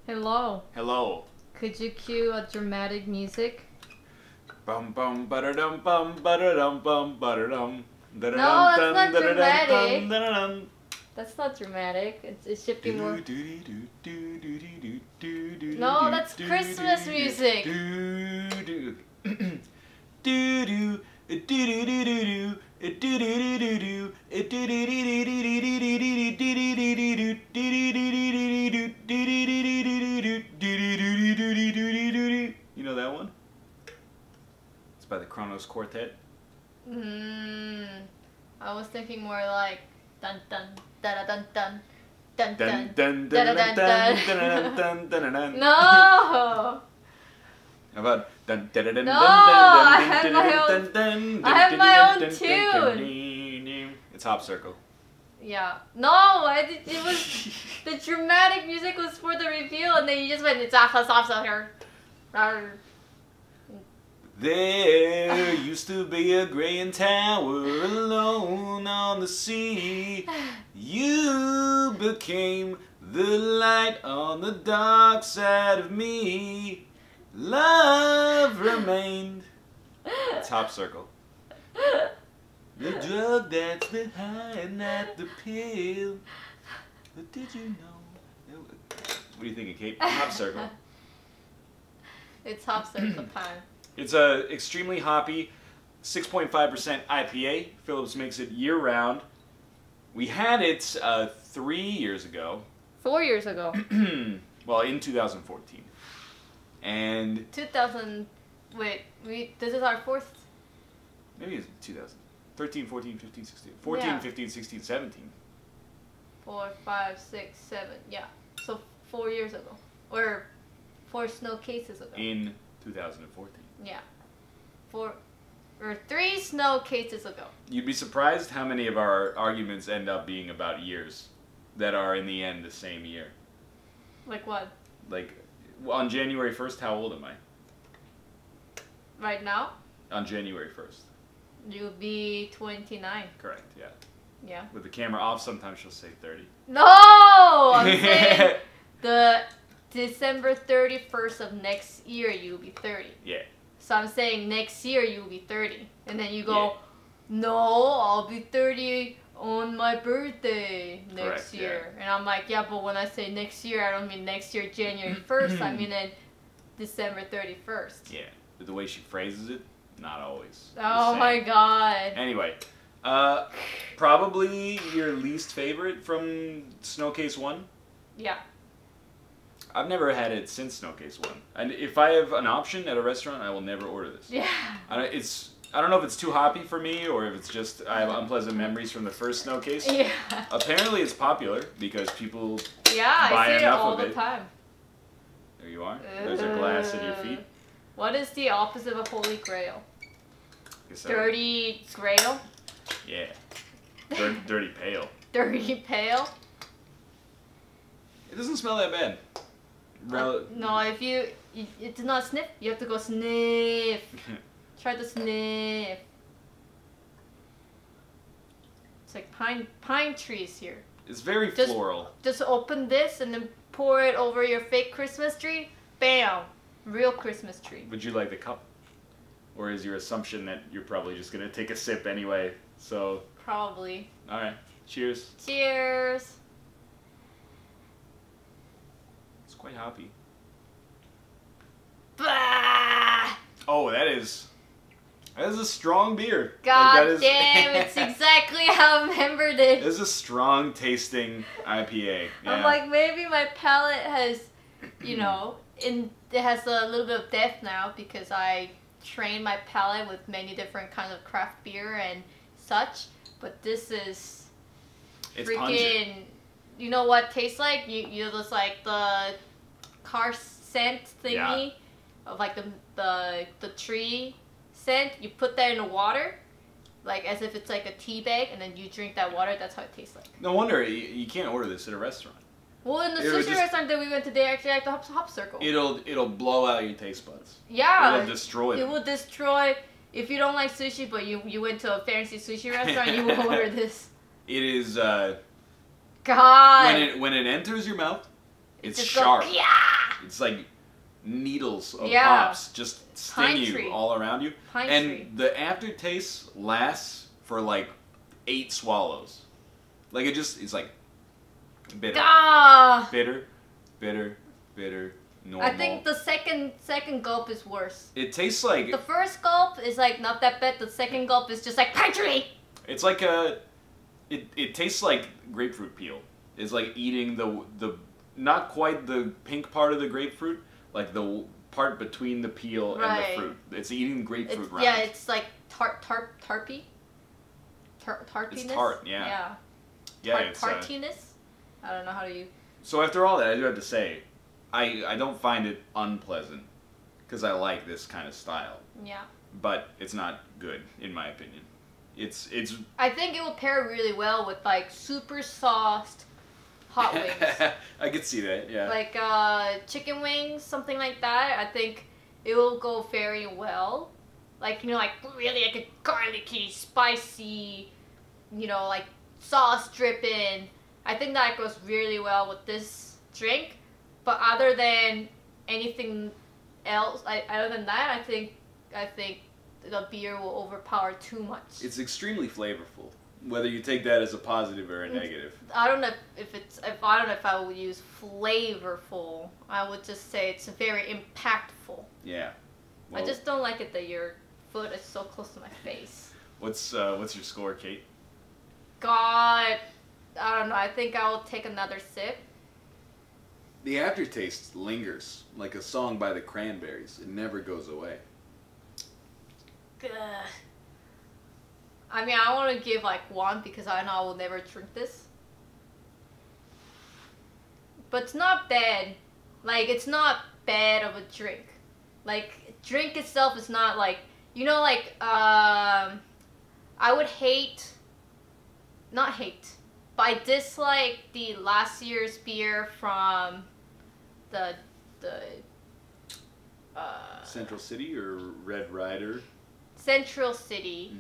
Hello. Hello. Could you cue a dramatic music? Bum bum ba-da-dum bum ba-da-dum bum ba-da-dum. No, that's not dramatic. That's not dramatic. It should be more. No, that's Christmas music. You know that one? It's by the Kronos Quartet. I was thinking more like dun dun da dun dun dun Dun dun dun da dun dun dun dun. dun dun dun. No. How about dun dun dun dun? No, I have my own tune. It's Hop Circle. Yeah. No, it was the dramatic music was for the reveal, and then you just went it's off here. There used to be a graying tower alone on the sea. You became the light on the dark side of me. Love remained. It's Hop Circle. The drug that's the high and not the pill. But did you know? What do you think of Kate? Hop Circle. It's Hop Circle time. It's a extremely hoppy, 6.5% IPA. Phillips makes it year-round. We had it 3 years ago. 4 years ago. Well, in 2014. And 2000. Wait, this is our fourth. maybe it's 2013, 14, 15, 16. 14, Yeah. 15, 16, 17. 4, 5, 6, 7. Yeah. So 4 years ago, or 4 Snowcases ago. In 2014. Yeah. 3 Snowcases ago. You'd be surprised how many of our arguments end up being about years that are in the end the same year. Like what? Like, on January 1st, how old am I? Right now? On January 1st. You'll be 29. Correct, yeah. Yeah. With the camera off, sometimes she'll say 30. No! I'm saying the December 31st of next year you'll be 30. Yeah. So I'm saying next year you'll be 30. And then you go, Yeah. no, I'll be 30 on my birthday next Correct, year. And I'm like, yeah, but when I say next year, I don't mean next year January 1st. I mean in December 31st. Yeah. But the way she phrases it, not always. Oh my god. Anyway, probably your least favorite from Snowcase 1? Yeah. I've never had it since Snowcase 1. And if I have an option at a restaurant, I will never order this. Yeah. I don't know if it's too hoppy for me or if it's just I have unpleasant memories from the first Snowcase. Yeah. Apparently it's popular because people Yeah, buy I see it enough all of the it. time. There you are. There's a glass at your feet. What is the opposite of Holy Grail? So, Dirty Grail? yeah. Dirty pale. Dirty Pale? It doesn't smell that bad. No, if it does not sniff, you have to go sniff. Try to sniff. It's like pine trees here. It's very Just- floral. Just open this and then pour it over your fake Christmas tree. Bam! Real Christmas tree. Would you like the cup? Or is your assumption that you're probably just going to take a sip anyway? So, Probably. alright. Cheers. Cheers! It's quite hoppy. Bah! Oh, that is a strong beer. God damn, it's exactly how I remembered it. It is a strong tasting IPA. Yeah. I'm like, maybe my palate has, you know, it has a little bit of depth now because I trained my palate with many different kinds of craft beer and such. But this is It's freaking, pungent. you know what it tastes like? You just like the car scent thingy of like the tree scent. You put that in the water, like as if it's like a tea bag, and then you drink that water. That's how it tastes like. No wonder you can't order this at a restaurant. Well, in the It would sushi just- restaurant that we went to, they actually like the hop circle. It'll blow out your taste buds. Yeah. It'll destroy It them. will destroy. If you don't like sushi, but you went to a fancy sushi restaurant, you will order this. It is God. when it enters your mouth, it's just sharp. Go, yeah. it's like needles of Yeah. hops just sting Pine you tree. all around you. Pine and tree. the aftertaste lasts for like 8 swallows. Like it's like bitter. Ah! Bitter, bitter, bitter, normal. I think the second gulp is worse. It tastes like The first gulp is like not that bad. The second gulp is just like pine tree. it's like it tastes like grapefruit peel. It's like eating the not quite the pink part of the grapefruit, like the part between the peel and Right. the fruit. It's eating grapefruit rind. Yeah, it's like tarpy. Tartiness. It's tart, yeah. Yeah. Yeah, it's Tartiness. I don't know how to use. So after all that, I do have to say, I don't find it unpleasant because I like this kind of style. Yeah. But it's not good in my opinion. It's I think it will pair really well with like super sauced hot wings. I could see that, yeah. Like chicken wings, something like that. I think it will go very well. Like, you know, like really like a garlicky, spicy, you know, like sauce dripping. I think that goes really well with this drink. But other than anything else, other than that, I think the beer will overpower too much. It's extremely flavorful, whether you take that as a positive or a negative. I don't know if I would use flavorful. I would just say it's very impactful. Yeah. Well, I just don't like it that your foot is so close to my face. what's your score, Kate? God, I don't know. I think I will take another sip. The aftertaste lingers like a song by the Cranberries. It never goes away. Ugh. I mean, I want to give like 1 because I know I will never drink this. But it's not bad. Like, it's not bad of a drink. Like, drink itself is not like, you know, like, I would not hate, but I dislike the last year's beer from the Central City or Red Rider? Central City.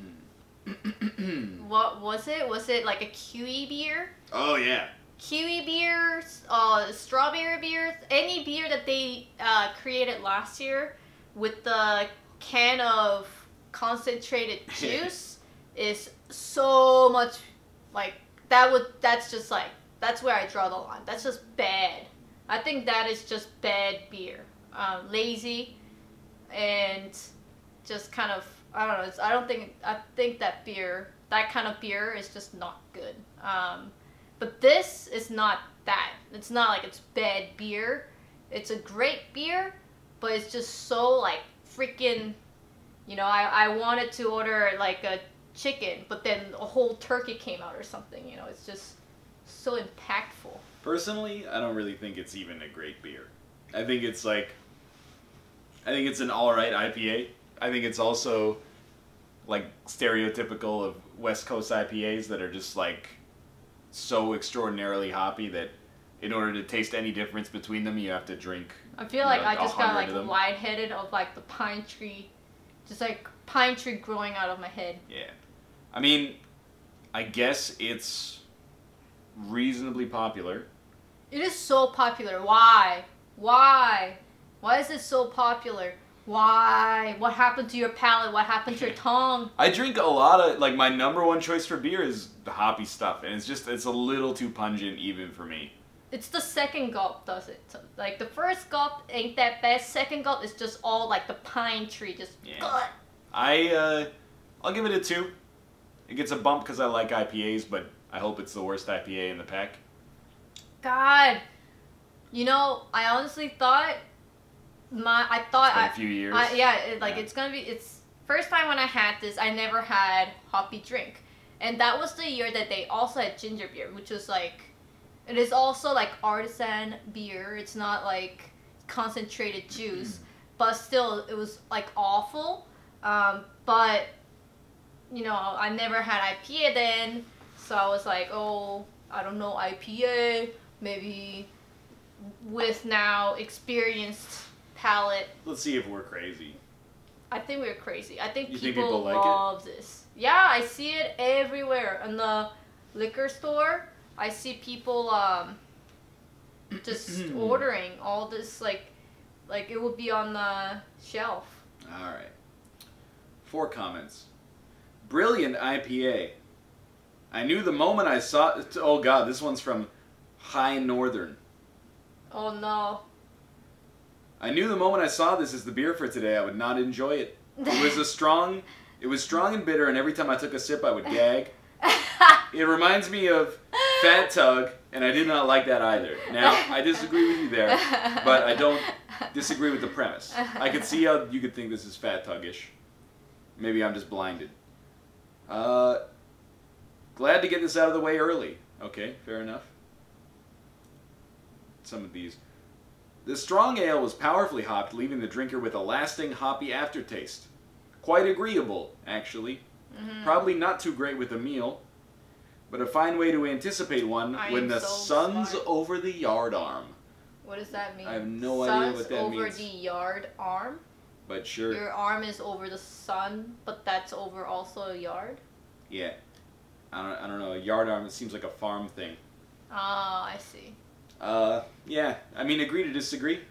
What was it? Was it like a kiwi beer? Oh yeah. Kiwi beers, strawberry beers, any beer that they created last year with the can of concentrated juice is so much like that's just like that's where I draw the line. That's just bad. I think that is just bad beer. Lazy and just kind of I don't know. I think that kind of beer is just not good. But this is not that. It's not like it's bad beer. It's a great beer, but it's just so like freaking, you know, I wanted to order like a chicken, but then a whole turkey came out or something, you know, it's just so impactful. Personally, I don't really think it's even a great beer. I think it's an alright IPA. I think it's also like stereotypical of West Coast IPAs that are just like so extraordinarily hoppy that in order to taste any difference between them, you have to drink. I feel like I just got 100 like of them. lightheaded of like the pine tree, just like pine tree growing out of my head. Yeah. I mean, I guess it's reasonably popular. It is so popular. Why? Why is it so popular? Why? What happened to your palate? What happened to your tongue? I drink a lot of, like, my number one choice for beer is the hoppy stuff, and it's a little too pungent even for me. It's the second gulp does it. So, like, the first gulp ain't that bad. Second gulp is just all, like, the pine tree. Just, yeah. I'll give it a 2. It gets a bump because I like IPAs, but I hope it's the worst IPA in the pack. God. You know, I honestly thought... It's been a few years. It's first time when I had this, I never had hoppy drink. And that was the year that they also had ginger beer, which was like, it is also like artisan beer. It's not like concentrated juice, but still it was like awful. But, you know, I never had IPA then, so I was like, oh, I don't know, IPA, maybe with now experienced palate. Let's see if we're crazy. I think we're crazy. I think You people, think people like love this. Yeah, I see it everywhere. In the liquor store, I see people just ordering all this, like, Like it would be on the shelf. All right. 4 comments. Brilliant IPA. I knew the moment I saw it. Oh God, this one's from High Northern. Oh no. I knew the moment I saw this as the beer for today, I would not enjoy it. It was strong and bitter, and every time I took a sip, I would gag. It reminds me of Fat Tug, and I did not like that either. Now, I disagree with you there, but I don't disagree with the premise. I could see how you could think this is Fat Tug-ish. Maybe I'm just blinded. Glad to get this out of the way early. Okay, fair enough. Some of these. The strong ale was powerfully hopped, leaving the drinker with a lasting hoppy aftertaste. Quite agreeable, actually. Probably not too great with a meal, but a fine way to anticipate one when the sun's over the yard arm. What does that mean? I have no idea what that means. Over the yard arm? But sure. Your arm is over the sun, but that's over also a yard? Yeah. I don't know. A yard arm, it seems like a farm thing. Ah, I see. Yeah. I mean, agree to disagree.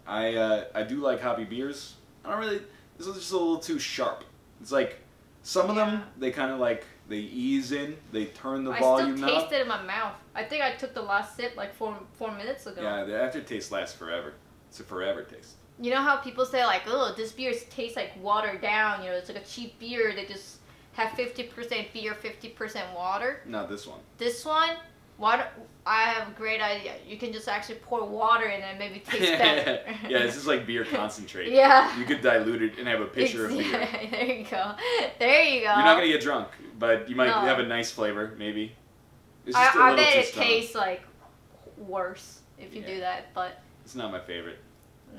I do like hoppy beers. I don't really... This is just a little too sharp. It's like, some of them, they kind of like, they ease in, they turn the volume knob. I still taste it in my mouth. I think I took the last sip like 4 minutes ago. Yeah, the aftertaste lasts forever. It's a forever taste. You know how people say like, oh, this beer tastes like watered down, you know, it's like a cheap beer, they just have 50% beer, 50% water? Not this one. This one, water, I have a great idea. You can just actually pour water in and maybe taste better. Yeah, this is like beer concentrate. Yeah. You could dilute it and have a pitcher of beer. There you go. There you go. You're not going to get drunk, but you might have a nice flavor, maybe. It's just I bet it tastes like worse if you do that, but... It's not my favorite.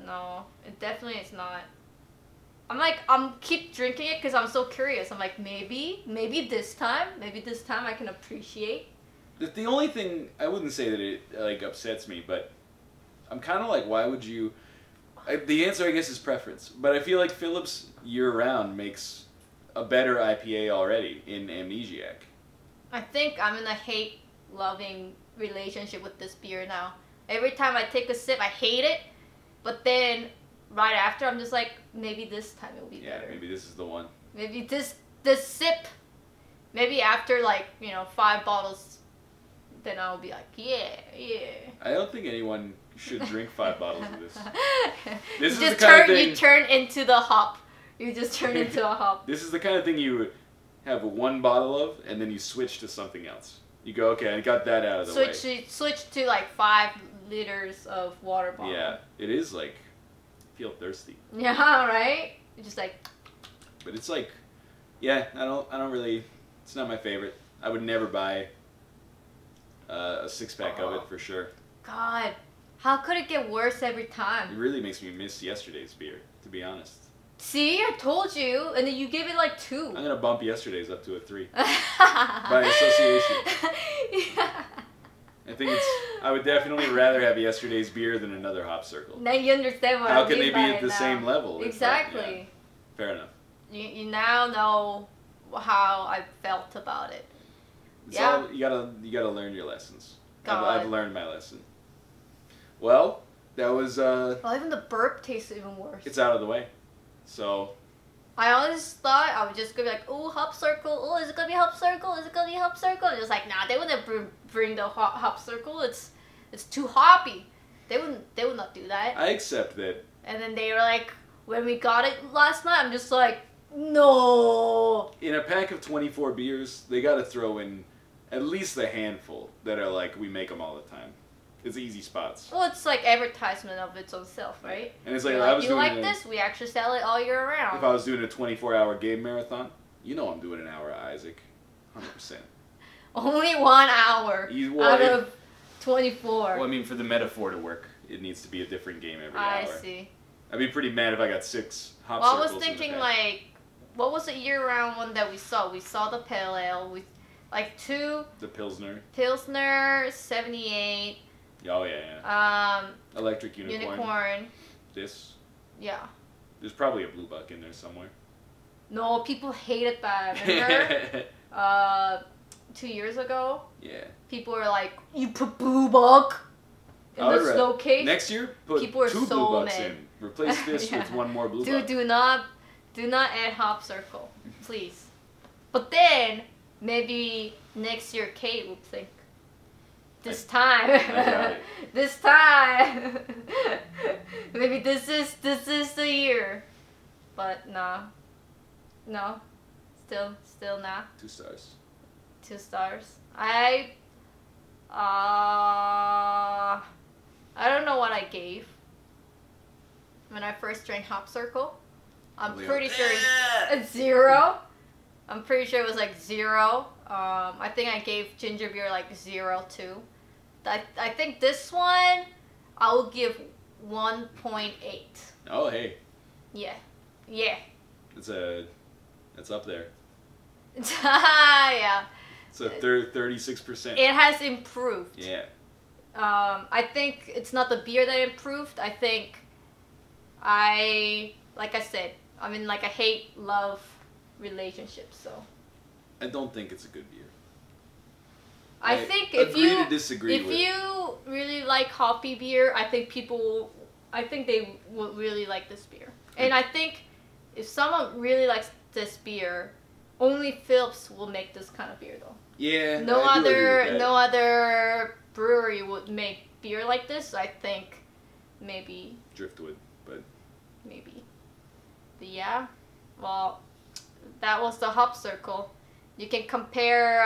No, it definitely is not. I'm keep drinking it because I'm so curious. I'm like, maybe this time I can appreciate. The only thing, I wouldn't say that it like upsets me, but I'm kind of like, why would you... the answer, I guess, is preference. But I feel like Phillips year-round makes a better IPA already in Amnesiac. I think I'm in a hate-loving relationship with this beer now. Every time I take a sip, I hate it. But then, right after, I'm just like, maybe this time it'll be better. Yeah, maybe this is the one. Maybe this sip, maybe after, like, 5 bottles, then I'll be like, yeah. I don't think anyone should drink 5 bottles of this. This is just the kind of thing... You turn into the hop. You just turn into a hop. This is the kind of thing you have 1 bottle of, and then you switch to something else. You go, okay, I got that out of the way. Switch to, like, 5 liters of water bottle. Yeah, it is, like, I feel thirsty. Yeah, right? You're just like... But it's like, yeah, I don't really, it's not my favorite. I would never buy a 6-pack of it for sure. God, how could it get worse every time? It really makes me miss yesterday's beer, to be honest. See, I told you, and then you gave it like 2. I'm gonna bump yesterday's up to a 3 by association. Yeah. I think I would definitely rather have yesterday's beer than another Hop Circle. Now you understand what I mean. How can they be at the same level? Exactly. Yeah. Fair enough. You now know how I felt about it. It's all, you gotta learn your lessons. I've learned my lesson. Well, that was. Well, even the burp tastes even worse. It's out of the way, so. I always thought I would just go be like, oh, Hop Circle. Oh, is it gonna be Hop Circle? Is it gonna be Hop Circle? And it was like, nah, they wouldn't bring the Hop Circle. It's too hoppy. They would not do that. I accept that. And then they were like, when we got it last night, I'm just like, no. In a pack of 24 beers, they got to throw in at least a handful that are like, we make them all the time. It's easy spots. Well, it's like advertisement of its own self, right? And it's like, I was doing this? We actually sell it all year round. If I was doing a 24-hour game marathon, you know I'm doing an hour of Isaac. 100%. Only 1 hour out of 24. Well, I mean, for the metaphor to work, it needs to be a different game every hour. I see. I'd be pretty mad if I got 6 Hop Circles. Circles. Well, I was thinking, like, what was the year-round one that we saw? We saw the Pale Ale. Like 2... The Pilsner. 78... Oh, yeah. Electric Unicorn. This. Yeah. There's probably a Blue Buck in there somewhere. No, people hated that. Remember? 2 years ago? Yeah. People were like, you put Blue Buck? in the Snowcase. Next year, put people are 2 so blue bucks mad. in. Replace this with 1 more blue buck. Do not add hop circle, please. But then maybe next year Kate would think. This time. This time. Maybe this is the year. But no. No. Still not. 2 stars. 2 stars. I don't know what I gave when I first drank Hop Circle. I'm pretty sure it's 0. I'm pretty sure it was like 0. I think I gave ginger beer like 0 too. I think this one I will give 1.8. Oh hey. Yeah. It's up there. Yeah. It's a 36%. It has improved. Yeah. I think it's not the beer that improved. I think like I said, I'm in like a hate-love relationship, so. I don't think it's a good beer. I think if you really like hoppy beer, I think they would really like this beer. And I think if someone really likes this beer, only Phillips will make this kind of beer though. Yeah. No other brewery would make beer like this. I think maybe Driftwood, but maybe. But yeah, well, that was the Hop Circle. You can compare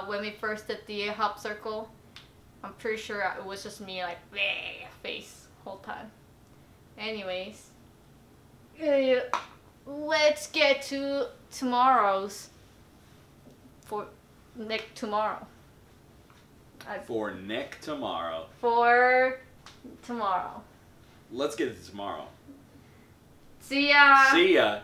when we first did the Hop Circle. I'm pretty sure it was just me like bleh, face whole time. Anyways, let's get to tomorrow's for next tomorrow. For neck tomorrow. For tomorrow. Let's get to tomorrow. See ya. See ya.